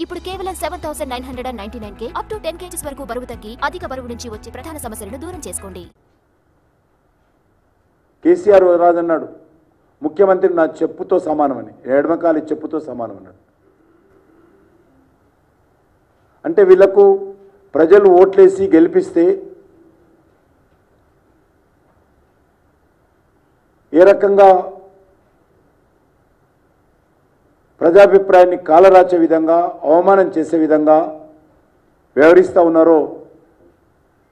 ఇప్పుడు కేవలం 7999 up to 10 kgs వరకు బరువు తగ్గి అధిక బరువు నుంచి వచ్చే ప్రధాన సమస్యలను దూరం చేసుకోండి. కేసీఆర్ రాజన్నాడు ముఖ్యమంత్రి నా చెప్పుతో సమానమని, ఎడమకాలి చెప్పుతో సమానమన్నాడు. అంటే వీళ్లకు ప్రజలు ఓట్లేసి గెలిపిస్తే ఏ రకంగా ప్రజాభిప్రాయాన్ని కాలరాచే విధంగా, అవమానం చేసే విధంగా వ్యవహరిస్తూ ఉన్నారో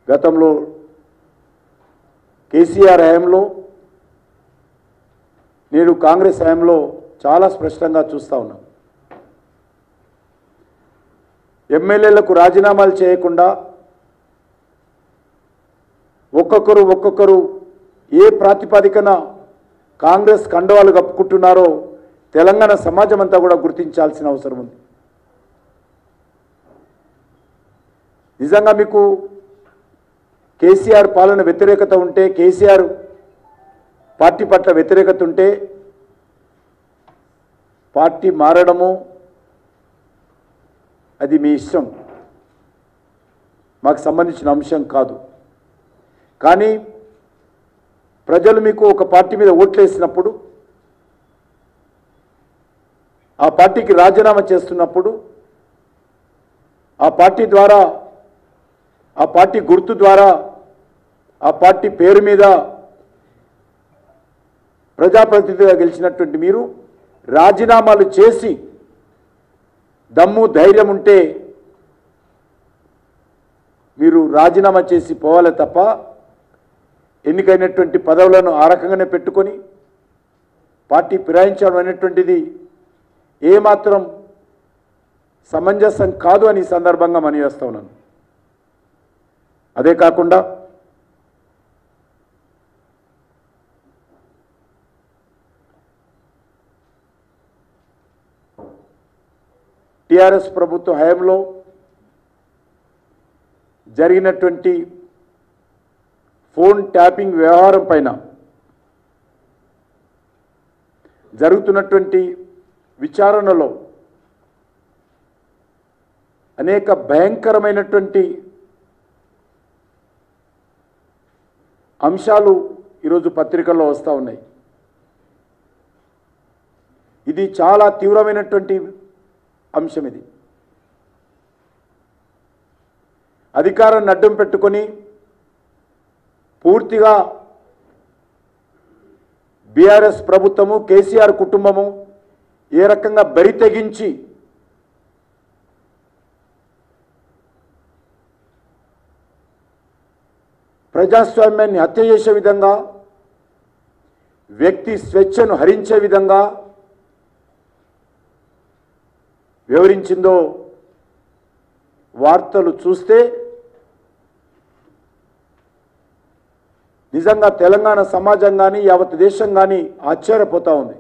గతంలో కేసీఆర్ హయాంలో, నేడు కాంగ్రెస్ హయాంలో చాలా స్పష్టంగా చూస్తూ ఉన్నాం. ఎమ్మెల్యేలకు రాజీనామాలు చేయకుండా ఒక్కొక్కరు ఏ ప్రాతిపదికన కాంగ్రెస్ కండవాలు కప్పుకుంటున్నారో తెలంగాణ సమాజం అంతా కూడా గుర్తించాల్సిన అవసరం ఉంది. నిజంగా మీకు కేసీఆర్ పాలన వ్యతిరేకత ఉంటే, కేసీఆర్ పార్టీ పట్ల వ్యతిరేకత ఉంటే పార్టీ మారడము అది మీ ఇష్టం, మాకు సంబంధించిన అంశం కాదు. కానీ ప్రజలు మీకు ఒక పార్టీ మీద ఓట్లేసినప్పుడు, ఆ పార్టీకి రాజీనామా చేస్తున్నప్పుడు, ఆ పార్టీ ద్వారా, ఆ పార్టీ గుర్తు ద్వారా, ఆ పార్టీ పేరు మీద ప్రజాప్రతినిధిగా గెలిచినటువంటి మీరు రాజీనామాలు చేసి దమ్ము ధైర్యం ఉంటే మీరు రాజీనామా చేసి పోవాలి తప్ప ఎన్నికైనటువంటి పదవులను ఆ రకంగానే పెట్టుకొని పార్టీ ఫిరాయించడం అనేటువంటిది ఏమాత్రం సమంజసం కాదు అని ఈ సందర్భంగా మనవి చేస్తా ఉన్నాను. అదే కాకుండా టీఆర్ఎస్ ప్రభుత్వ హయాంలో జరిగినటువంటి ఫోన్ ట్యాపింగ్ వ్యవహారం పైన జరుగుతున్నటువంటి విచారణలో అనేక భయంకరమైనటువంటి అంశాలు ఈరోజు పత్రికల్లో వస్తూ ఉన్నాయి. ఇది చాలా తీవ్రమైనటువంటి అంశం. ఇది అధికారాన్ని అడ్డం పెట్టుకొని పూర్తిగా బీఆర్ఎస్ ప్రభుత్వము, కేసీఆర్ కుటుంబము ఏ రకంగా బరి తెగించి ప్రజాస్వామ్యాన్ని హత్య చేసే విధంగా, వ్యక్తి స్వేచ్ఛను హరించే విధంగా వివరించిందో వార్తలు చూస్తే నిజంగా తెలంగాణ సమాజం కానీ యావత్ దేశం కానీ ఆశ్చర్యపోతూ ఉంది.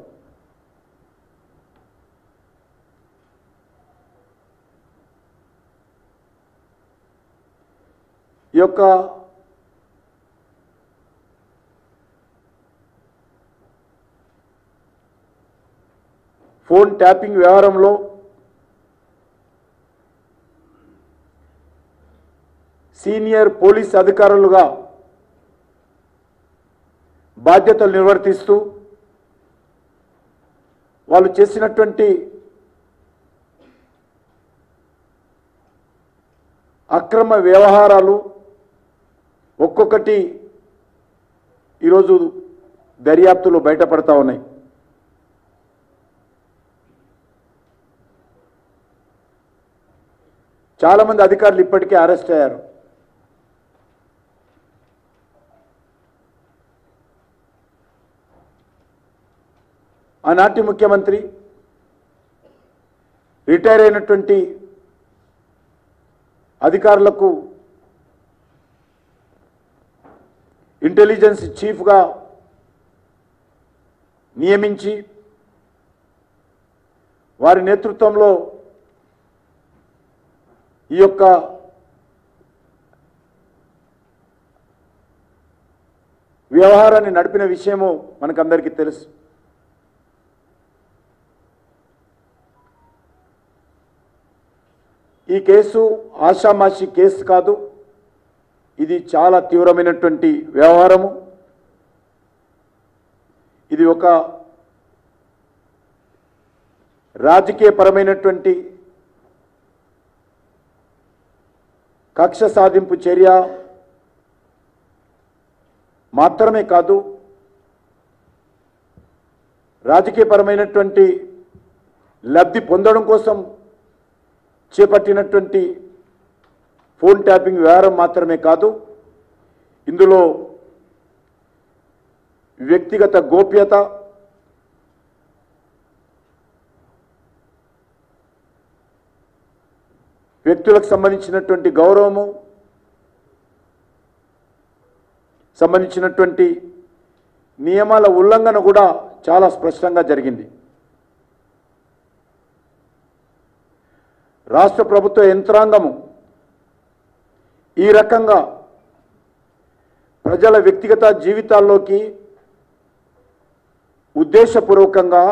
ఈ యొక్క ఫోన్ ట్యాపింగ్ వ్యవహారంలో సీనియర్ పోలీస్ అధికారులుగా బాధ్యతలు నిర్వర్తిస్తూ వాళ్ళు చేసినటువంటి అక్రమ వ్యవహారాలు ఒక్కొక్కటి ఈరోజు దర్యాప్తులో బయటపడతా ఉన్నాయి. చాలామంది అధికారులు ఇప్పటికే అరెస్ట్ అయ్యారు. ఆనాటి ముఖ్యమంత్రి, రిటైర్ అయినటువంటి అధికారులకు ఇంటెలిజెన్స్ చీఫ్గా నియమించి వారి నేతృత్వంలో ఈ యొక్క వ్యవహారాన్ని నడిపిన విషయము మనకందరికీ తెలుసు. ఈ కేసు ఆషామాషి కేసు కాదు, ఇది చాలా తీవ్రమైనటువంటి వ్యవహారము. ఇది ఒక రాజకీయపరమైనటువంటి కక్ష సాధింపు చర్య మాత్రమే కాదు, రాజకీయపరమైనటువంటి లబ్ధి పొందడం కోసం చేపట్టినటువంటి ఫోన్ ట్యాపింగ్ వ్యవహారం మాత్రమే కాదు, ఇందులో వ్యక్తిగత గోప్యత, వ్యక్తులకు సంబంధించినటువంటి గౌరవము, సంబంధించినటువంటి నియమాల ఉల్లంఘన కూడా చాలా స్పష్టంగా జరిగింది. రాష్ట్ర ప్రభుత్వ యంత్రాంగము ఈ రకంగా ప్రజల వ్యక్తిగత జీవితాల్లోకి ఉద్దేశపూర్వకంగా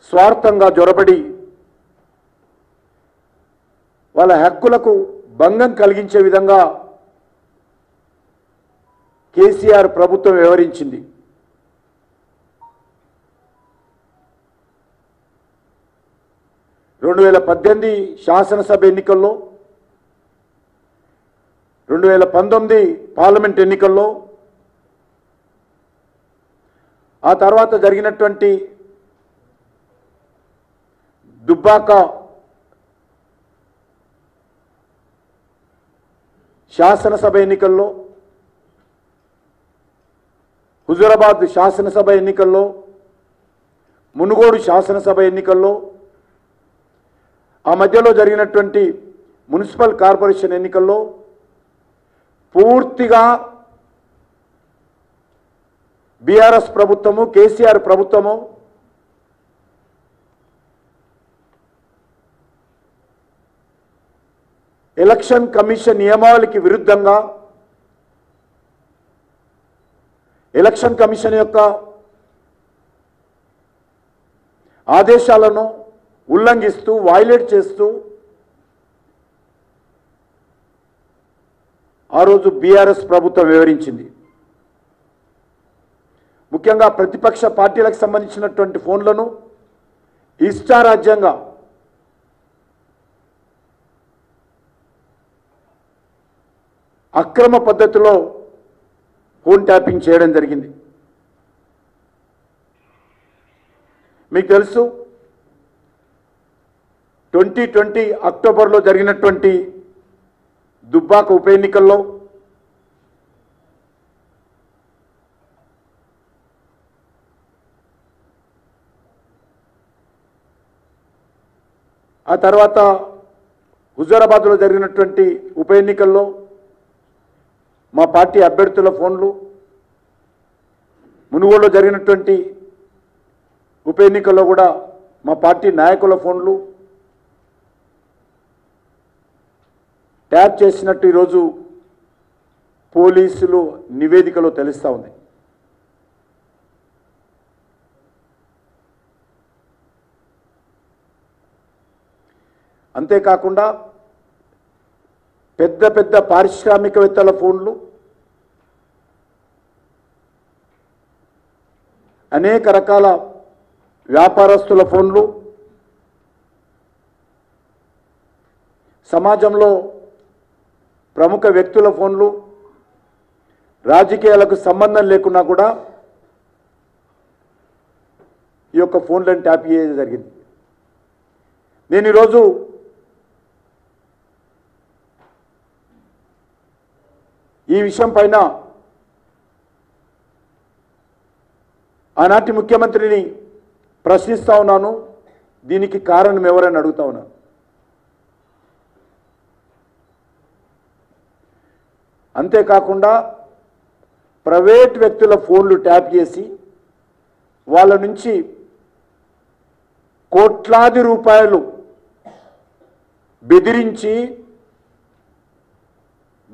స్వార్థంగా జొరబడి వాళ్ళ హక్కులకు భంగం కలిగించే విధంగా కేసీఆర్ ప్రభుత్వం వ్యవహరించింది. రెండు 2018 శాసనసభ ఎన్నికల్లో, 2019 పార్లమెంట్ ఎన్నికల్లో, ఆ తర్వాత జరిగినటువంటి దుబ్బాక శాసనసభ ఎన్నికల్లో, హుజూరాబాద్ శాసనసభ ఎన్నికల్లో, మునుగోడు శాసనసభ ఎన్నికల్లో, ఆ మధ్యలో జరిగినటువంటి మున్సిపల్ కార్పొరేషన్ ఎన్నికల్లో పూర్తిగా బీఆర్ఎస్ ప్రభుత్వము, కేసీఆర్ ప్రభుత్వము ఎలక్షన్ కమిషన్ నియమావళికి విరుద్ధంగా, ఎలక్షన్ కమిషన్ యొక్క ఆదేశాలను ఉల్లంఘిస్తూ, వైలేట్ చేస్తూ ఆ రోజు బీఆర్ఎస్ ప్రభుత్వం వివరించింది. ముఖ్యంగా ప్రతిపక్ష పార్టీలకు సంబంధించినటువంటి ఫోన్లను ఇష్టారాజ్యంగా అక్రమ పద్ధతిలో ఫోన్ ట్యాపింగ్ చేయడం జరిగింది. మీకు తెలుసు, 2020 అక్టోబర్లో జరిగినటువంటి దుబ్బాక ఉప ఎన్నికల్లో ఆ తర్వాత హుజూరాబాద్లో జరిగినటువంటి ఉప ఎన్నికల్లో మా పార్టీ అభ్యర్థుల ఫోన్లు, మునుగోడులో జరిగినటువంటి ఉప ఎన్నికల్లో కూడా మా పార్టీ నాయకుల ఫోన్లు ట్యాప్ చేసినట్టు ఈరోజు పోలీసులు నివేదికలో తెలుస్తూ ఉంది. అంతేకాకుండా పెద్ద పెద్ద పారిశ్రామికవేత్తల ఫోన్లు, అనేక రకాల వ్యాపారస్తుల ఫోన్లు, సమాజంలో ప్రముఖ వ్యక్తుల ఫోన్లు, రాజకీయాలకు సంబంధం లేకున్నా కూడా ఈ యొక్క ఫోన్లను ట్యాప్ చేయడం జరిగింది. నేను ఈరోజు ఈ విషయం పైన ఆనాటి ముఖ్యమంత్రిని ప్రశ్నిస్తా ఉన్నాను. దీనికి కారణం ఎవరని అడుగుతా ఉన్నాను. అంతేకాకుండా ప్రైవేట్ వ్యక్తుల ఫోన్లు ట్యాప్ చేసి వాళ్ళ నుంచి కోట్లాది రూపాయలు బెదిరించి,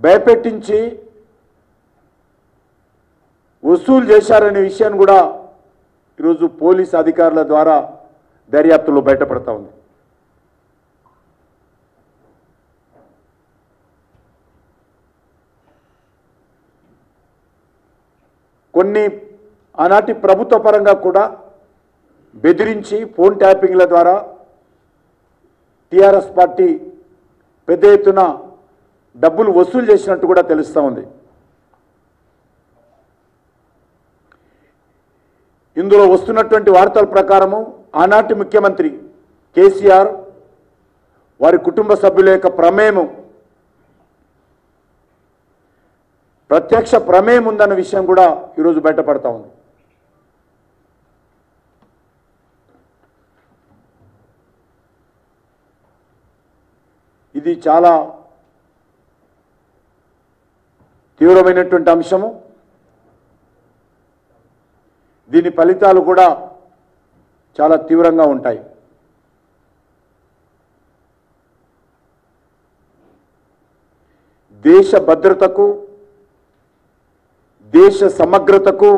భయపెట్టించి వసూలు చేశారనే విషయాన్ని కూడా ఈరోజు పోలీసు అధికారుల ద్వారా దర్యాప్తులో బయటపడతా ఉంది. కొన్ని ఆనాటి ప్రభుత్వ పరంగా కూడా బెదిరించి ఫోన్ ట్యాపింగ్ల ద్వారా టీఆర్ఎస్ పార్టీ పెద్ద ఎత్తున డబ్బులు వసూలు చేసినట్టు కూడా తెలుస్తూ ఉంది. ఇందులో వస్తున్నటువంటి వార్తల ప్రకారము ఆనాటి ముఖ్యమంత్రి కేసీఆర్ వారి కుటుంబ సభ్యుల యొక్క ప్రమేయం ప్రత్యక్ష ప్రమేయం ఉందన్న విషయం కూడా ఈరోజు బయటపడతా ఉంది. ఇది చాలా తీవ్రమైనటువంటి అంశము. దీని ఫలితాలు కూడా చాలా తీవ్రంగా ఉంటాయి. దేశ భద్రతకు దేశ సమగ్రతకు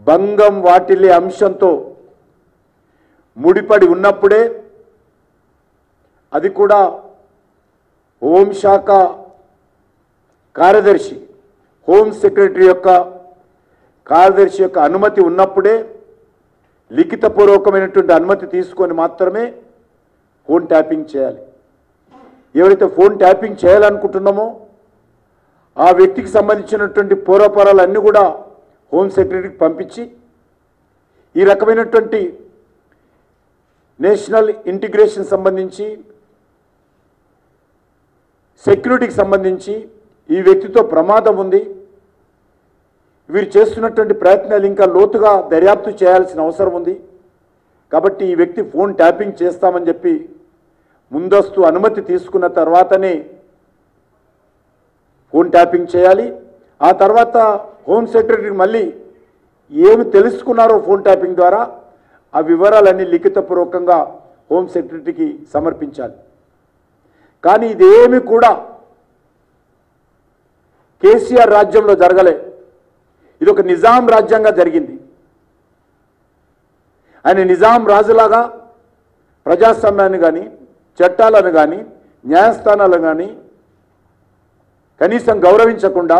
భంగం వాటిల్లే అంశంతో ముడిపడి ఉన్నప్పుడే అది కూడా హోంశాఖ కార్యదర్శి హోమ్ సెక్రటరీ యొక్క కార్యదర్శి యొక్క అనుమతి ఉన్నప్పుడే లిఖితపూర్వకమైనటువంటి అనుమతి తీసుకొని మాత్రమే ఫోన్ ట్యాపింగ్ చేయాలి. ఎవరైతే ఫోన్ ట్యాపింగ్ చేయాలనుకుంటున్నామో ఆ వ్యక్తికి సంబంధించినటువంటి పూర్వపరాలన్నీ కూడా హోమ్ సెక్రటరీకి పంపించి ఈ రకమైనటువంటి నేషనల్ ఇంటిగ్రేషన్ సంబంధించి సెక్యూరిటీకి సంబంధించి ఈ వ్యక్తితో ప్రమాదం ఉంది, వీరు చేస్తున్నటువంటి ప్రయత్నాలు ఇంకా లోతుగా దర్యాప్తు చేయాల్సిన అవసరం ఉంది, కాబట్టి ఈ వ్యక్తి ఫోన్ ట్యాపింగ్ చేస్తామని చెప్పి ముందస్తు అనుమతి తీసుకున్న తర్వాతనే ఫోన్ ట్యాపింగ్ చేయాలి. ఆ తర్వాత హోమ్ సెక్రటరీకి మళ్ళీ ఏమి తెలుసుకున్నారో ఫోన్ ట్యాపింగ్ ద్వారా ఆ వివరాలన్నీ లిఖితపూర్వకంగా హోమ్ సెక్రటరీకి సమర్పించాలి. కానీ ఇదేమి కూడా కేసీఆర్ రాజ్యంలో జరగలే. ఇది ఒక నిజాం రాజ్యంగా జరిగింది. ఆయన నిజాం రాజులాగా ప్రజాస్వామ్యాన్ని కానీ చట్టాలను కానీ న్యాయస్థానాలను కానీ కనీసం గౌరవించకుండా